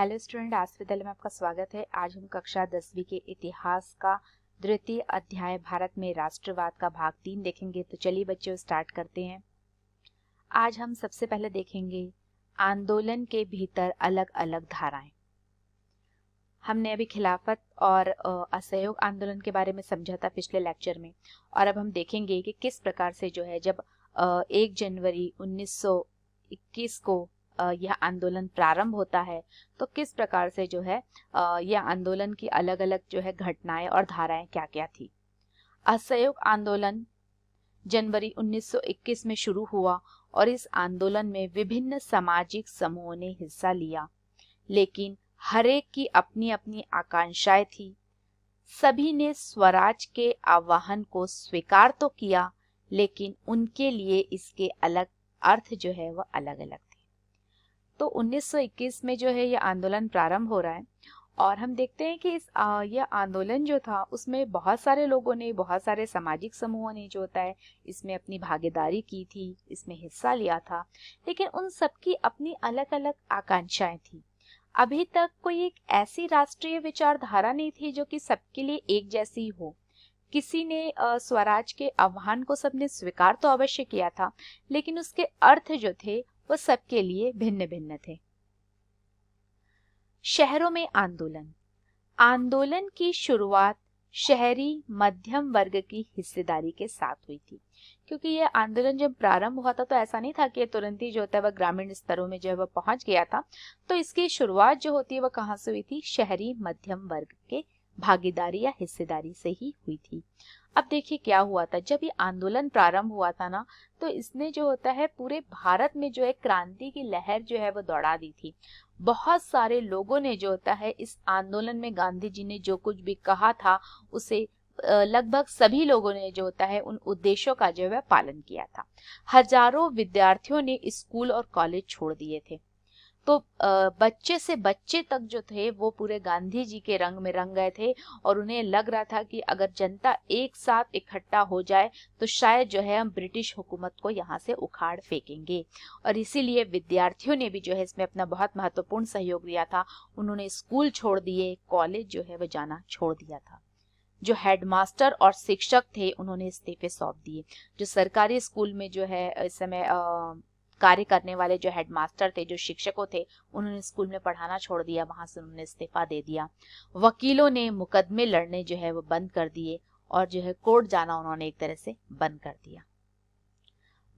Hello student, आज विद्यालय में आपका स्वागत है। आज हम कक्षा 10वीं के इतिहास का द्वितीय अध्याय भारत में राष्ट्रवाद का भाग 3 देखेंगे। तो चलिए बच्चों स्टार्ट करते हैं। आज हम सबसे पहले देखेंगे आंदोलन के भीतर अलग अलग धाराएं। हमने अभी खिलाफत और असहयोग आंदोलन के बारे में समझा था पिछले लेक्चर में, और अब हम देखेंगे कि किस प्रकार से जो है जब 1 जनवरी 1921 को यह आंदोलन प्रारंभ होता है तो किस प्रकार से जो है यह आंदोलन की अलग अलग जो है घटनाएं और धाराएं क्या क्या थी। असहयोग आंदोलन जनवरी 1921 में शुरू हुआ और इस आंदोलन में विभिन्न सामाजिक समूहों ने हिस्सा लिया, लेकिन हर एक की अपनी अपनी आकांक्षाएं थी। सभी ने स्वराज के आह्वान को स्वीकार तो किया, लेकिन उनके लिए इसके अलग अर्थ जो है वह अलग अलग थे। तो 1921 में जो है यह आंदोलन प्रारंभ हो रहा है और हम देखते हैं कि यह आंदोलन जो था उसमें बहुत सारे लोगों ने, बहुत सारे सामाजिक समूहों ने जो होता है इसमें अपनी भागीदारी की थी, इसमें हिस्सा लिया था, लेकिन उन सबकी अपनी अलग अलग आकांक्षाएं थी। अभी तक कोई एक ऐसी राष्ट्रीय विचारधारा नहीं थी जो कि सबके लिए एक जैसी हो। किसी ने स्वराज के आह्वान को सबने स्वीकार तो अवश्य किया था, लेकिन उसके अर्थ जो थे वो सबके लिए भिन्न भिन्न थे। शहरों में आंदोलन की शुरुआत शहरी मध्यम वर्ग की हिस्सेदारी के साथ हुई थी, क्योंकि यह आंदोलन जब प्रारंभ हुआ था तो ऐसा नहीं था कि तुरंत ही जो होता है वह ग्रामीण स्तरों में जो है वह पहुंच गया था। तो इसकी शुरुआत जो होती है वह कहाँ से हुई थी? शहरी मध्यम वर्ग के भागीदारी या हिस्सेदारी से ही हुई थी। अब देखिए क्या हुआ था जब ये आंदोलन प्रारंभ हुआ था ना, तो इसने जो होता है पूरे भारत में जो है क्रांति की लहर जो है वो दौड़ा दी थी। बहुत सारे लोगों ने जो होता है इस आंदोलन में गांधी जी ने जो कुछ भी कहा था उसे लगभग सभी लोगों ने जो होता है उन उद्देश्यों का जो है पालन किया था। हजारों विद्यार्थियों ने स्कूल और कॉलेज छोड़ दिए थे। तो बच्चे से बच्चे तक जो थे वो पूरे गांधी जी के रंग में रंग गए थे और उन्हें लग रहा था कि अगर जनता एक साथ इकट्ठा हो जाए तो शायद जो है हम ब्रिटिश हुकूमत को यहाँ से उखाड़ फेंकेंगे। और इसीलिए विद्यार्थियों ने भी जो है इसमें अपना बहुत महत्वपूर्ण सहयोग दिया था। उन्होंने स्कूल छोड़ दिए, कॉलेज जो है वो जाना छोड़ दिया था। जो हेडमास्टर और शिक्षक थे उन्होंने इस्तीफे सौंप दिए। जो सरकारी स्कूल में जो है इस समय कार्य करने वाले जो हेडमास्टर थे, जो शिक्षकों थे, उन्होंने स्कूल में पढ़ाना छोड़ दिया, वहां से उन्होंने इस्तीफा दे दिया। वकीलों ने मुकदमे लड़ने जो है वो बंद कर दिए और जो है कोर्ट जाना उन्होंने एक तरह से बंद कर दिया।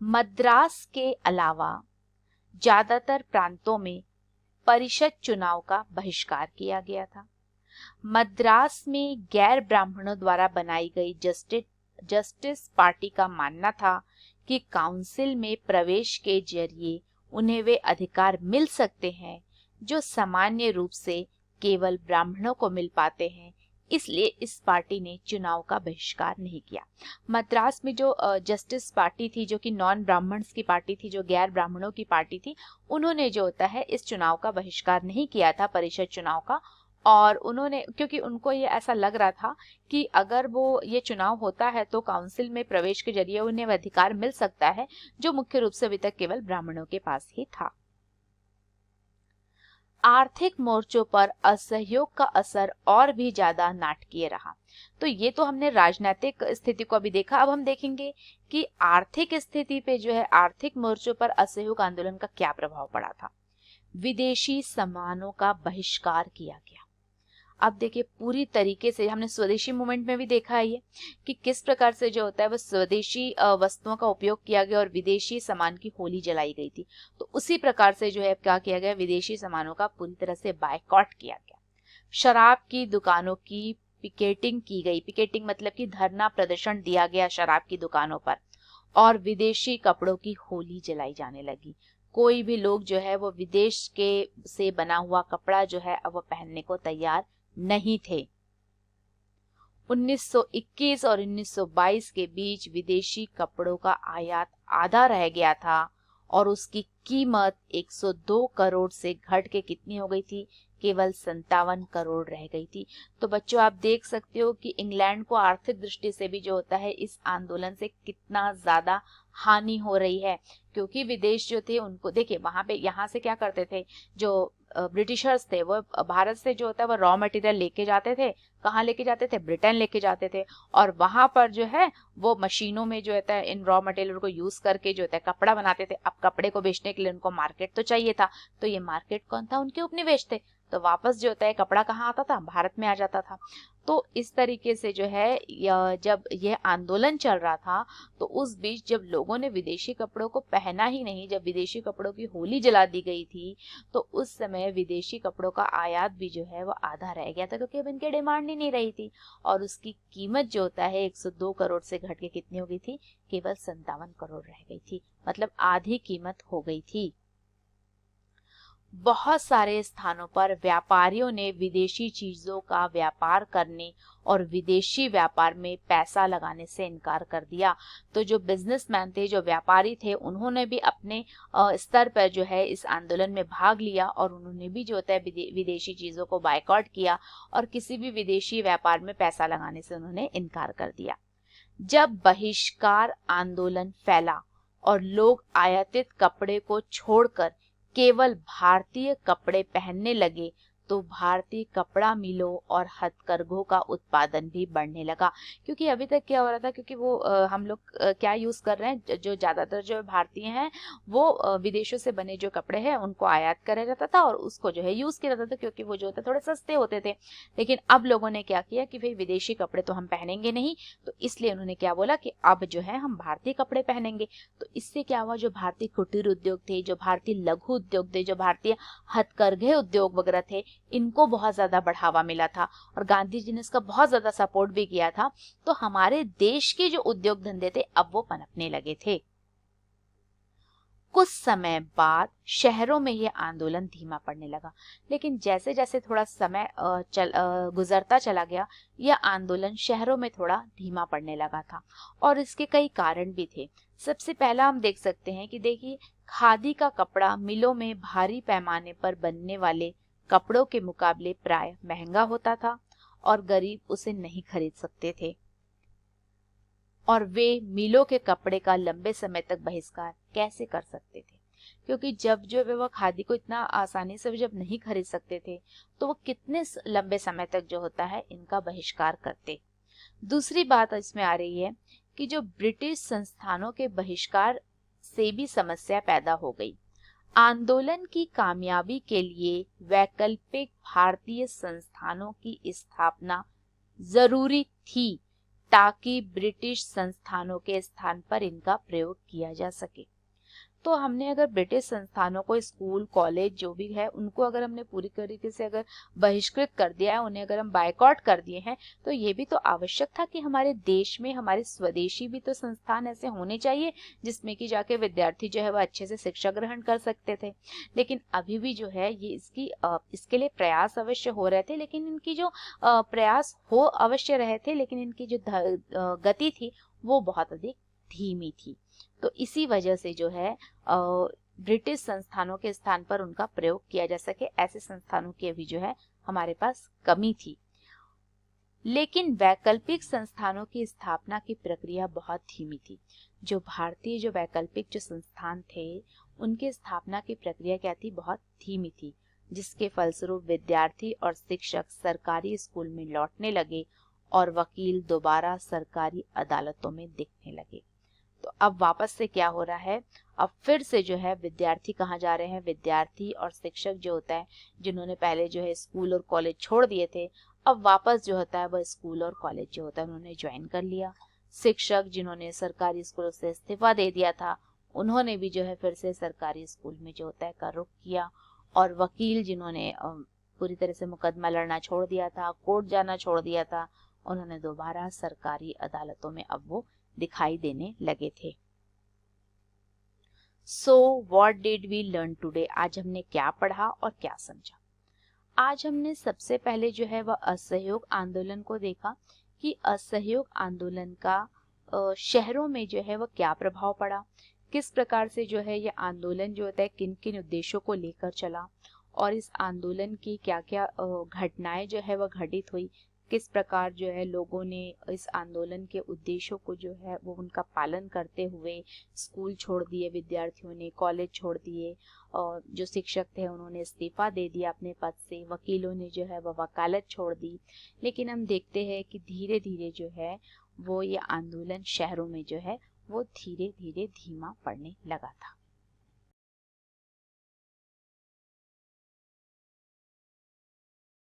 मद्रास के अलावा ज्यादातर प्रांतों में परिषद चुनाव का बहिष्कार किया गया था। मद्रास में गैर ब्राह्मणों द्वारा बनाई गई जस्टिस पार्टी का मानना था कि काउंसिल में प्रवेश के जरिए उन्हें वे अधिकार मिल सकते हैं जो सामान्य रूप से केवल ब्राह्मणों को मिल पाते हैं, इसलिए इस पार्टी ने चुनाव का बहिष्कार नहीं किया। मद्रास में जो जस्टिस पार्टी थी, जो कि नॉन ब्राह्मण्स की पार्टी थी, जो गैर ब्राह्मणों की पार्टी थी, उन्होंने जो होता है इस चुनाव का बहिष्कार नहीं किया था, परिषद चुनाव का। और उन्होंने, क्योंकि उनको ये ऐसा लग रहा था कि अगर वो ये चुनाव होता है तो काउंसिल में प्रवेश के जरिए उन्हें अधिकार मिल सकता है जो मुख्य रूप से अभी तक केवल ब्राह्मणों के पास ही था। आर्थिक मोर्चों पर असहयोग का असर और भी ज्यादा नाटकीय रहा। तो ये तो हमने राजनीतिक स्थिति को अभी देखा। अब हम देखेंगे कि आर्थिक स्थिति पे जो है आर्थिक मोर्चों पर असहयोग आंदोलन का क्या प्रभाव पड़ा था। विदेशी सामानों का बहिष्कार किया गया। अब देखिए पूरी तरीके से हमने स्वदेशी मूवमेंट में भी देखा है ये कि किस प्रकार से जो होता है वो स्वदेशी वस्तुओं का उपयोग किया गया और विदेशी सामान की होली जलाई गई थी। तो उसी प्रकार से जो है क्या किया गया, विदेशी सामानों का पूरी तरह से बायकॉट किया गया। शराब की दुकानों की पिकेटिंग की गई। पिकेटिंग मतलब कि धरना प्रदर्शन दिया गया शराब की दुकानों पर, और विदेशी कपड़ों की होली जलाई जाने लगी। कोई भी लोग जो है वो विदेश के से बना हुआ कपड़ा जो है अब वो पहनने को तैयार नहीं थे। 1921 और 1922 के बीच विदेशी कपड़ों का आयात आधा रह गया था और उसकी कीमत 102 करोड़ से घट के कितनी हो गई थी? केवल 57 करोड़ रह गई थी। तो बच्चों आप देख सकते हो कि इंग्लैंड को आर्थिक दृष्टि से भी जो होता है इस आंदोलन से कितना ज्यादा हानि हो रही है, क्योंकि विदेश जो थे उनको देखिए वहां पे यहाँ से क्या करते थे, जो ब्रिटिशर्स थे वो भारत से जो होता है वो रॉ मटेरियल लेके जाते थे। कहाँ लेके जाते थे? ब्रिटेन लेके जाते थे, और वहां पर जो है वो मशीनों में जो होता है इन रॉ मटेरियल को यूज करके जो होता है कपड़ा बनाते थे। अब कपड़े को बेचने के लिए उनको मार्केट तो चाहिए था, तो ये मार्केट कौन था? उनके उपनिवेश थे। तो वापस जो होता है कपड़ा कहाँ आता था? भारत में आ जाता था। तो इस तरीके से जो है जब यह आंदोलन चल रहा था, तो उस बीच जब लोगों ने विदेशी कपड़ों को पहना ही नहीं, जब विदेशी कपड़ों की होली जला दी गई थी, तो उस समय विदेशी कपड़ों का आयात भी जो है वो आधा रह गया था, क्योंकि अब इनकी डिमांड ही नहीं रही थी। और उसकी कीमत जो होता है 102 करोड़ से घट के कितनी हो गई थी? केवल 57 करोड़ रह गई थी, मतलब आधी कीमत हो गई थी। बहुत सारे स्थानों पर व्यापारियों ने विदेशी चीजों का व्यापार करने और विदेशी व्यापार में पैसा लगाने से इनकार कर दिया। तो जो बिजनेसमैन थे, जो व्यापारी थे, उन्होंने भी अपने स्तर पर जो है इस आंदोलन में भाग लिया, और उन्होंने भी जो होता है विदेशी चीजों को बायकॉट किया और किसी भी विदेशी व्यापार में पैसा लगाने से उन्होंने इनकार कर दिया। जब बहिष्कार आंदोलन फैला और लोग आयातित कपड़े को छोड़कर केवल भारतीय कपड़े पहनने लगे, तो भारतीय कपड़ा मिलों और हथकरघों का उत्पादन भी बढ़ने लगा। क्योंकि अभी तक क्या हो रहा था, क्योंकि वो हम लोग क्या यूज कर रहे हैं, जो ज्यादातर जो भारतीय हैं वो विदेशों से बने जो कपड़े हैं उनको आयात करा जाता था और उसको जो है यूज किया जाता था, क्योंकि वो जो होता थोड़े सस्ते होते थे। लेकिन अब लोगों ने क्या किया कि भाई विदेशी कपड़े तो हम पहनेंगे नहीं, तो इसलिए उन्होंने क्या बोला कि अब जो है हम भारतीय कपड़े पहनेंगे। तो इससे क्या हुआ, जो भारतीय कुटीर उद्योग थे, जो भारतीय लघु उद्योग थे, जो भारतीय हथकरघे उद्योग वगैरह थे, इनको बहुत ज्यादा बढ़ावा मिला था और गांधी जी ने इसका बहुत ज्यादा सपोर्ट भी किया था। तो हमारे देश के जो उद्योग धंधे थे अब वो पनपने लगे थे। कुछ समय बाद शहरों में ये आंदोलन धीमा पड़ने लगा, लेकिन जैसे जैसे थोड़ा समय गुजरता चला गया, यह आंदोलन शहरों में थोड़ा धीमा पड़ने लगा था, और इसके कई कारण भी थे। सबसे पहला हम देख सकते हैं कि देखिए, खादी का कपड़ा मिलों में भारी पैमाने पर बनने वाले कपड़ों के मुकाबले प्राय महंगा होता था और गरीब उसे नहीं खरीद सकते थे, और वे मिलों के कपड़े का लंबे समय तक बहिष्कार कैसे कर सकते थे? क्योंकि जब जो वह खादी को इतना आसानी से जब नहीं खरीद सकते थे, तो वो कितने लंबे समय तक जो होता है इनका बहिष्कार करते। दूसरी बात इसमें आ रही है कि जो ब्रिटिश संस्थानों के बहिष्कार से भी समस्या पैदा हो गई। आंदोलन की कामयाबी के लिए वैकल्पिक भारतीय संस्थानों की स्थापना जरूरी थी, ताकि ब्रिटिश संस्थानों के स्थान पर इनका प्रयोग किया जा सके। तो हमने अगर ब्रिटिश संस्थानों को, स्कूल कॉलेज जो भी है, उनको अगर हमने पूरी तरीके से अगर बहिष्कृत कर दिया है, उन्हें अगर हम बायकॉट कर दिए हैं, तो ये भी तो आवश्यक था कि हमारे देश में हमारे स्वदेशी भी तो संस्थान ऐसे होने चाहिए जिसमें कि जाके विद्यार्थी जो है वह अच्छे से शिक्षा ग्रहण कर सकते थे। लेकिन अभी भी जो है ये इसके लिए प्रयास अवश्य हो रहे थे, लेकिन इनकी जो प्रयास हो अवश्य रहे थे, लेकिन इनकी जो गति थी वो बहुत अधिक धीमी थी। तो इसी वजह से जो है ब्रिटिश संस्थानों के स्थान पर उनका प्रयोग किया जा सके, ऐसे संस्थानों की अभी जो है हमारे पास कमी थी। लेकिन वैकल्पिक संस्थानों की स्थापना की प्रक्रिया बहुत धीमी थी। जो भारतीय जो वैकल्पिक जो संस्थान थे, उनकी स्थापना की प्रक्रिया क्या थी? बहुत धीमी थी, जिसके फलस्वरूप विद्यार्थी और शिक्षक सरकारी स्कूल में लौटने लगे और वकील दोबारा सरकारी अदालतों में दिखने लगे। तो अब वापस से क्या हो रहा है, अब फिर से जो है विद्यार्थी कहाँ जा रहे हैं? विद्यार्थी और शिक्षक जो होता है, जिन्होंने पहले जो है स्कूल और कॉलेज छोड़ दिए थे, अब वापस जो होता है वह स्कूल और कॉलेज जो होता है उन्होंने ज्वाइन कर लिया। शिक्षक जिन्होंने सरकारी स्कूलों से इस्तीफा दे दिया था, उन्होंने भी जो है फिर से सरकारी स्कूल में जो होता है का रुख किया। और वकील जिन्होंने पूरी तरह से मुकदमा लड़ना छोड़ दिया था, कोर्ट जाना छोड़ दिया था, उन्होंने दोबारा सरकारी अदालतों में अब वो दिखाई देने लगे थे। So what did we learn today? आज हमने क्या पढ़ा और क्या समझा? आज हमने सबसे पहले जो है वह असहयोग आंदोलन को देखा कि असहयोग आंदोलन का शहरों में जो है वह क्या प्रभाव पड़ा, किस प्रकार से जो है यह आंदोलन जो होता है किन किन उद्देश्यों को लेकर चला, और इस आंदोलन की क्या क्या घटनाएं जो है वह घटित हुई, किस प्रकार जो है लोगों ने इस आंदोलन के उद्देश्यों को जो है वो उनका पालन करते हुए स्कूल छोड़ दिए, विद्यार्थियों ने कॉलेज छोड़ दिए, और जो शिक्षक थे उन्होंने इस्तीफा दे दिया अपने पद से, वकीलों ने जो है वह वकालत छोड़ दी। लेकिन हम देखते हैं कि धीरे धीरे जो है वो ये आंदोलन शहरों में जो है वो धीरे धीरे धीमा पड़ने लगा था।